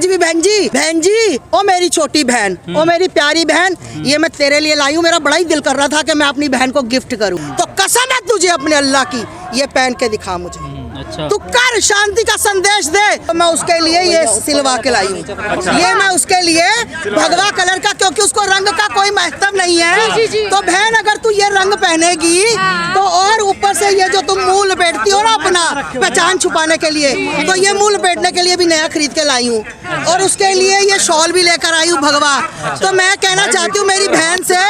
रिजवी बहन जी, ओ मेरी छोटी बहन, ओ मेरी प्यारी बहन, ये मैं तेरे लिए लाई हूँ। मेरा बड़ा ही दिल कर रहा था कि मैं अपनी बहन को गिफ्ट करूँ, तो कसम है तुझे अपने अल्लाह की, ये पहन के दिखा मुझे। अच्छा। तू कर शांति का संदेश दे। तो मैं उसके लिए ये सिलवा के लाई हूँ। अच्छा। ये मैं उसके लिए भगवा कलर का, क्योंकि उसको रंग का कोई महत्व नहीं है। तो बहन अगर तू ये रंग पहनेगी तो, और ऊपर से ये जो तुम मुंह लपेटती हो ना अपना पहचान छुपाने के लिए, तो ये मुंह लपेटने के लिए भी नया खरीद के लाई हूँ, और उसके लिए ये शॉल भी लेकर आई हूँ भगवा। तो मैं कहना चाहती हूँ मेरी बहन से,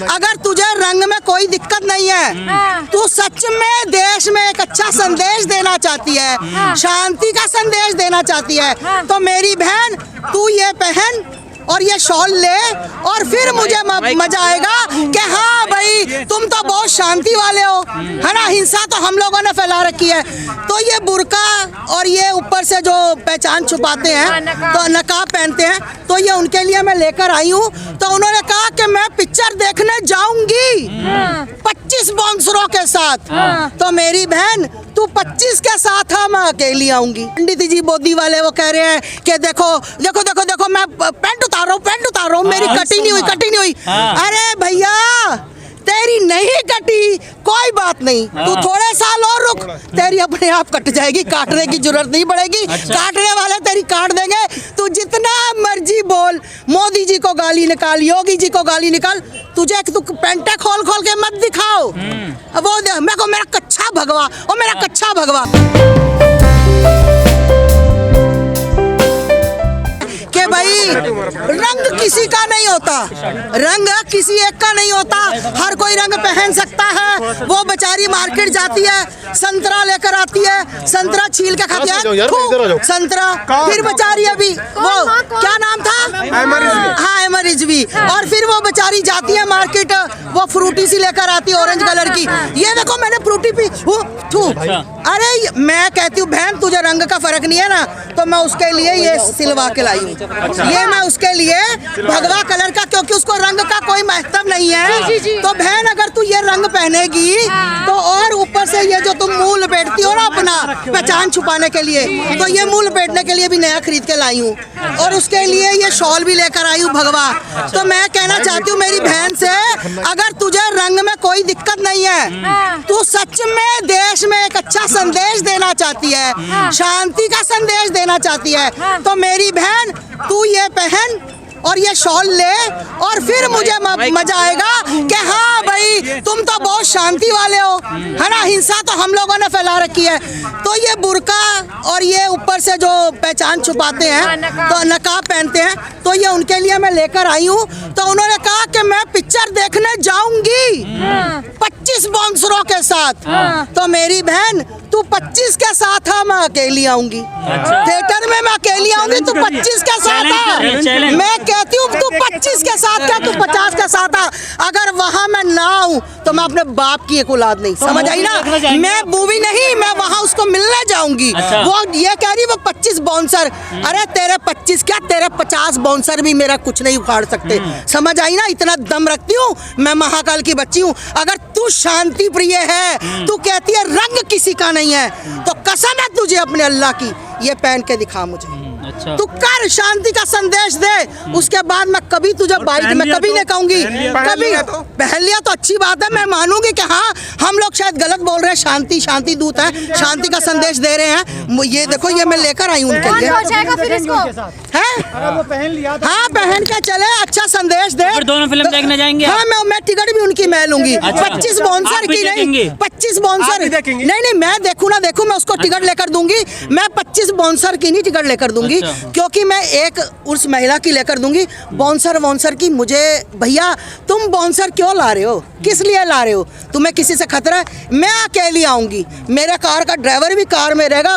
अगर तुझे रंग में कोई दिक्कत नहीं है, तू सच में देश में एक अच्छा संदेश देना चाहती है, शांति का संदेश देना चाहती है, तो मेरी बहन तू ये पहन और ये शॉल ले, और फिर मुझे मजा आएगा कि हाँ भाई तुम तो बहुत शांति वाले हो, है ना। हिंसा तो हम लोगों ने फैला रखी है, तो ये बुर्का और ये ऊपर से जो पहचान छुपाते हैं, तो नकाब पहनते हैं, तो ये उनके लिए मैं लेकर आई हूँ। तो उन्होंने कहा कि मैं पिक्चर देखने जाऊंगी 25 बाउंसरों के साथ। तो मेरी बहन तू 25 के साथ है, मैं अकेली आऊंगी। पंडित जी बोदी वाले वो कह रहे हैं कि देखो देखो देखो देखो मैं पैंट उतार रहा हूँ, मेरी कटी नहीं हुई। अरे भैया तेरी नहीं कटी, कोई बात नहीं, तू थोड़े साल और रुक, तेरी अपने आप कट जाएगी, काटने की जरूरत नहीं पड़ेगी। अच्छा। काटने वाले तेरी काट देंगे। तू जितना मर्जी बोल, मोदी जी को गाली निकाल, योगी जी को गाली निकाल, तुझे तू पेंटे खोल खोल के मत दिखाओ। वो मेरे को मेरा कच्चा भगवा, और मेरा कच्चा भगवा के भाई रंग किसी का नहीं होता, रंग किसी एक का नहीं होता, हर कोई रंग पहन सकता है। वो बेचारी मार्केट जाती है, संतरा लेकर आती है, संतरा छील के खाती है, संतरा, फिर बेचारी अभी वो क्या नाम था, हाँ एमर रिजवी, और फिर वो बेचारी जाती है मार्केट, वो फ्रूटी सी लेकर आती है ऑरेंज कलर की, ये देखो मैंने फ्रूटी पी। अरे मैं कहती हूँ बहन तुझे रंग का फर्क नहीं है ना, तो मैं उसके लिए ये सिलवा के लाई हूँ। ये मैं उसके लिए भगवा कलर का, क्योंकि उसको रंग का कोई महत्व नहीं है। तो बहन अगर तू ये रंग पहनेगी तो, और ऊपर से ये जो तुम मुंह लपेटती हो ना अपना पहचान छुपाने के लिए, तो ये मुंह लपेटने के लिए भी नया खरीद के लाई हूँ, और उसके लिए ये शॉल भी लेकर आई हूँ भगवा। तो मैं कहना चाहती हूँ मेरी बहन से, अगर तुझे रंग में कोई दिक्कत नहीं है, तू सच में देश में एक अच्छा संदेश देना चाहती है, शांति का संदेश देना चाहती है, तो मेरी बहन तू ये पहन और ये शॉल ले, और फिर मुझे मजा आएगा कि हाँ भाई तुम तो बहुत शांति वाले हो, है ना। हिंसा तो हम लोगों ने फैला रखी है, तो ये बुर्का और ये ऊपर से जो पहचान छुपाते हैं, तो नकाब पहनते हैं, तो ये उनके लिए मैं लेकर आई हूँ। तो उन्होंने कहा कि मैं पिक्चर देखने जाऊंगी 25 बाउंसरों के साथ। तो मेरी बहन तू 25 के साथ है, मैं अकेली आऊंगी। थिएटर में मैं अकेली आऊंगी, तू 25 के साथ है। मैं कहती हूँ तू 25 के साथ क्या, तू 50 के साथ आ। अगर वहाँ मैं ना आऊँ तो मैं अपने बाप की एक औलाद नहीं, समझ आई ना। मैं मूवी नहीं, मैं वहाँ उसको मिलने जाऊंगी। वो ये कह रही वो 25 बाउंसर, अरे तेरे 25 क्या, तेरे 50 बाउंसर भी मेरा कुछ नहीं उखाड़ सकते, समझ आई ना। इतना दम रखती हूँ मैं, महाकाल की बच्ची हूँ। अगर तू शांति प्रिय है, तू कहती है रंग किसी का नहीं है, तो कसम है तुझे अपने अल्लाह की, ये पहन के दिखा मुझे। अच्छा। तू कर शांति का संदेश दे, उसके बाद मैं कभी तुझे बाइक में कभी नहीं कहूंगी, कभी पहन लिया तो अच्छी बात है, मैं मानूंगी कि हाँ हम लोग शायद गलत बोल रहे हैं, शांति शांति दूत है, शांति का संदेश दे रहे हैं। ये देखो ये मैं लेकर आई हूँ उनके लिए, हाँ पहन के चले, अच्छा संदेश दे। फिर दोनों फिल्म देखने जाएंगे? हाँ मैं टिकट भी उनकी मैं लूंगी। 25 बाउंसर की नहीं, 25 बाउंसर नहीं, मैं देखूँ ना देखूँ, मैं उसको टिकट लेकर दूंगी। मैं 25 बाउंसर की नहीं टिकट लेकर दूंगी, क्योंकि मैं एक उस महिला की लेकर दूंगी। बाउंसर की मुझे, भैया तुम बाउंसर क्यों ला रहे हो, किस लिए ला रहे हो, तुम्हें किसी से खतरा है? मैं अकेली आऊंगी, मेरे कार का ड्राइवर भी कार में रहेगा।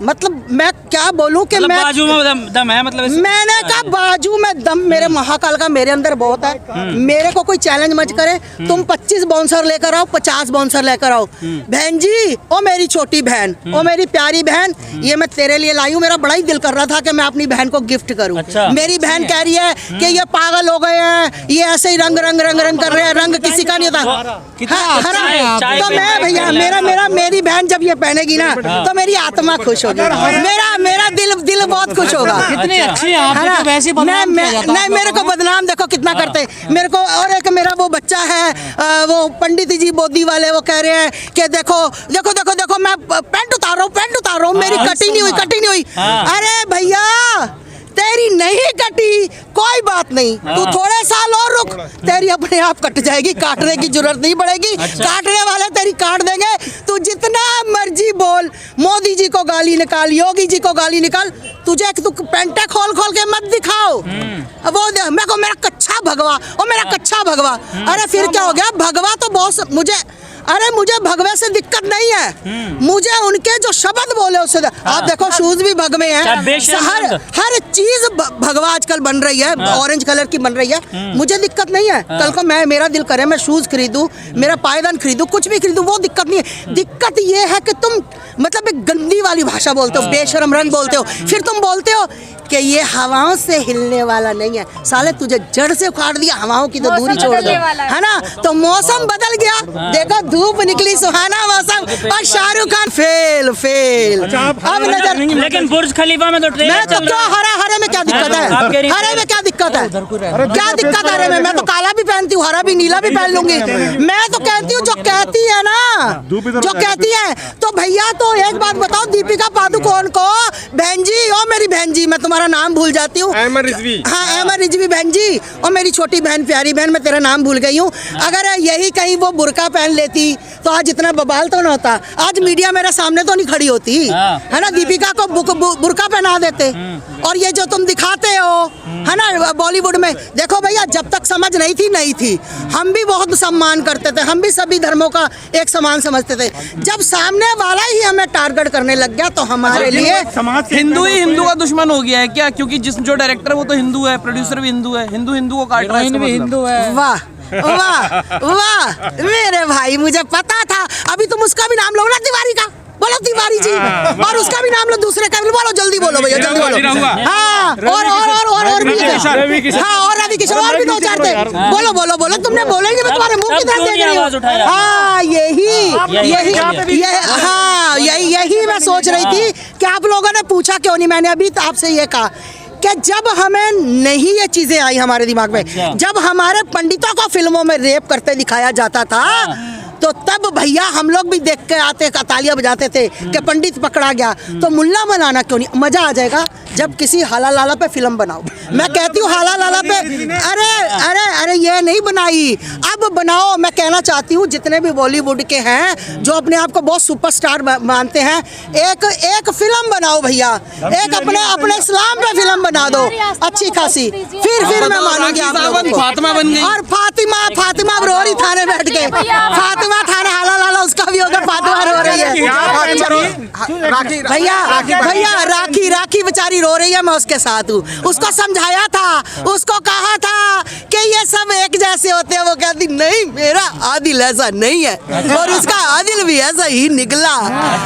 मतलब मैं क्या बोलूं कि मैं बाजू में दम है, मतलब मैंने कहा बाजू में दम मेरे महाकाल का मेरे अंदर बहुत है। मेरे को कोई चैलेंज मत करे, तुम 25 बाउंसर लेकर आओ, 50 बाउंसर लेकर आओ। बहन जी, ओ मेरी छोटी बहन, ओ मेरी प्यारी बहन, ये मैं तेरे लिए लाई हूँ। मेरा बड़ा ही दिल कर रहा था कि मैं अपनी बहन को गिफ्ट करूं। अच्छा। मेरी बहन कह रही है कि ये पागल हो गए हैं, ये ऐसे ही रंग रंग रंग रंग कर रहे हैं, रंग किसी का नहीं होता। तो मैं भैया मेरी बहन जब ये पहनेगी ना, तो मेरी आत्मा खुश होगी, मेरा दिल बहुत खुश होगा। इतने अच्छे हैं आप, है ना? तो वैसे ही बदनाम किया जाता है नहीं, आप मेरे को बदनाम देखो कितना करते मेरे को। और एक मेरा वो बच्चा है, वो पंडित जी बोदी वाले, वो कह रहे हैं कि देखो देखो देखो देखो मैं पैंट उतार रहा हूँ, मेरी कटी नहीं हुई। अरे भैया तेरी नहीं कटी, कोई बात नहीं, तू थोड़े साल और रुक, तेरी अपने आप कट जाएगी, काटने की जरूरत नहीं पड़ेगी। काटने वाले तेरी काट देंगे। तू जितना मर्जी बोल, मोदी जी को गाली निकाल, योगी जी को गाली निकाल, तुझे तू पेंटे खोल के मत दिखाओ। वो मेरे को मेरा कच्चा भगवा, और मेरा कच्चा भगवा। अरे फिर क्या हो गया, भगवा तो बहुत मुझे भगवे से दिक्कत नहीं है, मुझे उनके जो शब्द बोले उससे। आप देखो शूज भी भगवे हैं, हर चीज भगवा आजकल बन रही है, ऑरेंज कलर की बन रही है, मुझे दिक्कत नहीं है। कल को मेरा दिल करे मैं शूज खरीदूं, मेरा पायदान खरीदूं, कुछ भी खरीदूं, वो दिक्कत नहीं है। दिक्कत ये है कि तुम मतलब एक गंदी वाली भाषा बोलते हो, बेशरम रंग बोलते हो, फिर तुम बोलते हो कि ये हवाओं से हिलने वाला नहीं है। साले तुझे जड़ से उखाड़ दिया, हवाओं की तो दूरी छोड़ दो, है ना? तो मौसम बदल गया, देखो धूप निकली, सुहाना मौसम, और शाहरुख खान फेल। अब नजर, लेकिन बुर्ज खलीफा में तो ट्रेन मैं तो क्यों हरे में क्या दिक्कत है? हरे में क्या दिक्कत है? क्या दिक्कत है हरे में? मैं तो काला भी पहनती हूँ, हरा भी, नीला भी पहन लूंगी। मैं तो कहती हूँ जो कहती है ना, जो कहती है। तो भैया तो एक बात बताओ, दीपिका पादुकोण को बहन जी, ओ मेरी बहन जी, मैं तुम्हारा नाम भूल जाती हूँ, अहमद रिजवी बहन जी, और मेरी छोटी बहन, प्यारी बहन, मैं तेरा नाम भूल गई हूँ। अगर यही कहीं वो बुर्का पहन लेती तो आज इतना बवाल तो ना होता, आज मीडिया मेरे सामने तो नहीं खड़ी होती, है ना? दीपिका को बुर्का पहना देते। और ये जो तुम दिखाते हो, है ना, बॉलीवुड में, देखो भैया जब तक समझ नहीं थी, हम भी बहुत सम्मान करते थे, हम भी सभी धर्मों का एक समान समझते थे। जब सामने वाला ही हमें टारगेट करने लग गया तो हमारे लिए हिंदू ही हिंदू का दुश्मन हो गया है क्या? क्योंकि जो डायरेक्टर है वो तो हिंदू है, प्रोड्यूसर भी हिंदू है, हिंदू को काट रहा है, भी हिंदू है। वाह मेरे भाई, मुझे पता था। अभी तुम उसका भी नाम लो ना, तिवारी का, बोलो तिवारी जी, और उसका भी नाम लो, दूसरे का भी बोलो, जल्दी बोलो भैया, जल्दी बोलो। हाँ, और भी है। हाँ, और रवि किशन, और भी 2-4 थे। बोलो, तुमने बोला ही नहीं, मैं तुम्हारे मुंह की तरफ देख रही हूँ। हाँ, यही मैं सोच रही थी कि आप लोगों ने पूछा क्यों नहीं। मैंने अभी आपसे ये कहा कि जब हमें नहीं ये चीजें आई हमारे दिमाग में, जब हमारे पंडितों को फिल्मों में रेप करते दिखाया जाता था, तो तब भैया हम लोग भी देख के आते, तालियां बजाते थे कि पंडित पकड़ा गया। तो मुल्ला बनाना क्यों नहीं? मजा आ जाएगा जब किसी हाला लाला पे फिल्म बनाओ। मैं कहती हूँ हाला लाला पे, अरे ये नहीं बनाई, अब बनाओ। मैं कहना चाहती हूँ जितने भी बॉलीवुड के हैं जो अपने आप को बहुत सुपरस्टार मानते हैं, एक फिल्म बनाओ भैया, एक अपने इस्लाम पे फिल्म बना दो अच्छी खासी, फिर मैं मानूंगी आप लोगों को। फातिमा बन गई। और फातिमा रो रही थाने बैठ के, फातिमा थाने, हाला लाला उसका भी होगा, फातिमा रो रही है। भैया राखी बेचारी रो रही है, मैं उसके साथ हूँ। उसको समझाया था, उसको कहा था कि ये सब एक जैसे होते हैं, वो कहती नहीं मेरा आदिल ऐसा नहीं है, और उसका आदिल भी ऐसा ही निकला,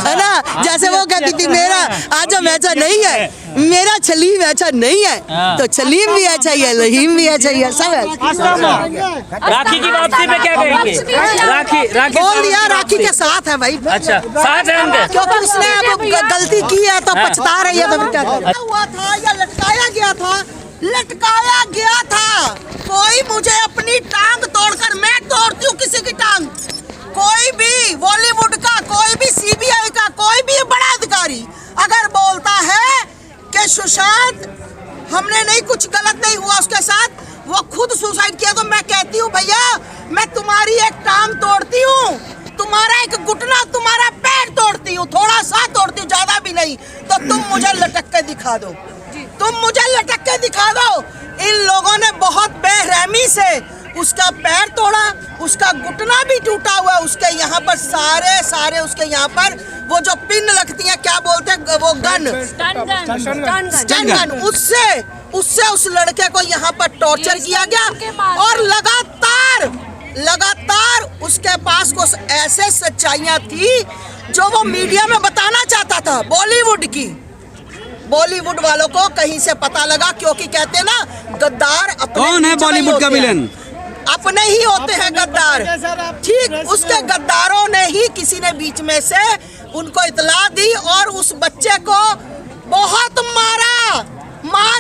है ना? जैसे वो कहती थी मेरा आजम ऐसा नहीं है, मेरा छलीम ऐसा नहीं है, तो छलीम भी अच्छा ही है, लहीम भी अच्छा ही है, सब है। राखी की वापसी पे क्या कहेंगे? राखी बोल दिया, राखी के साथ है भाई। अच्छा, साथ है उनके, क्योंकि उसने अब गलती की है तो पछता रही है, तो फिर क्या हुआ था? या लटकाया गया था। कोई मुझे अपनी टांग तोड़कर, मैं तोड़ती हूँ किसी की टांग, कोई भी बॉलीवुड का, कोई भी सीबीआई का, कोई भी बड़ा अधिकारी अगर बोलता है कि सुशांत हमने नहीं, कुछ गलत नहीं हुआ उसके साथ, वो खुद सुसाइड किया, तो मैं कहती हूँ भैया मैं तुम्हारी एक टांग तोड़ती हूँ, तुम्हारा एक घुटना, तुम्हारा पैर तोड़ती हूँ, थोड़ा सा तोड़ती हूँ, ज्यादा भी नहीं, तो तुम मुझे लटक के दिखा दो, इन लोगों ने बहुत बेरहमी से उसका पैर तोड़ा, उसका घुटना भी टूटा हुआ, उसके यहाँ पर सारे उसके यहाँ पर वो जो पिन लगती है, क्या बोलते हैं वो, स्टन गन, उससे उस लड़के को यहाँ पर टॉर्चर किया गया। और लगातार उसके पास कुछ ऐसे सच्चाइयाँ थी जो वो मीडिया में बताना चाहता था। बॉलीवुड वालों को कहीं से पता लगा, क्योंकि कहते ना गद्दार अपने कौन है बॉलीवुड का विलन? अपने ही होते हैं गद्दार। ठीक, उसके गद्दारों ने ही किसी ने बीच में से उनको इतला दी और उस बच्चे को बहुत मार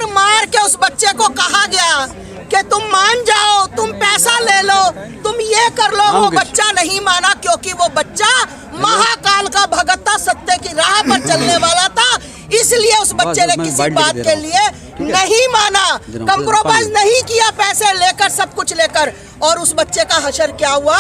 उस बच्चे को कहा गया कि तुम मान जाओ, तुम पैसा ले लो, तुम ये कर लो, वो बच्चा नहीं माना क्योंकि वो बच्चा महाकाल का भगत था, सत्य की राह पर चलने वाला था। इसलिए उस बच्चे ने किसी बात के लिए नहीं माना, कंप्रोमाइज नहीं किया, पैसे लेकर, सब कुछ लेकर। और उस बच्चे का हशर क्या हुआ?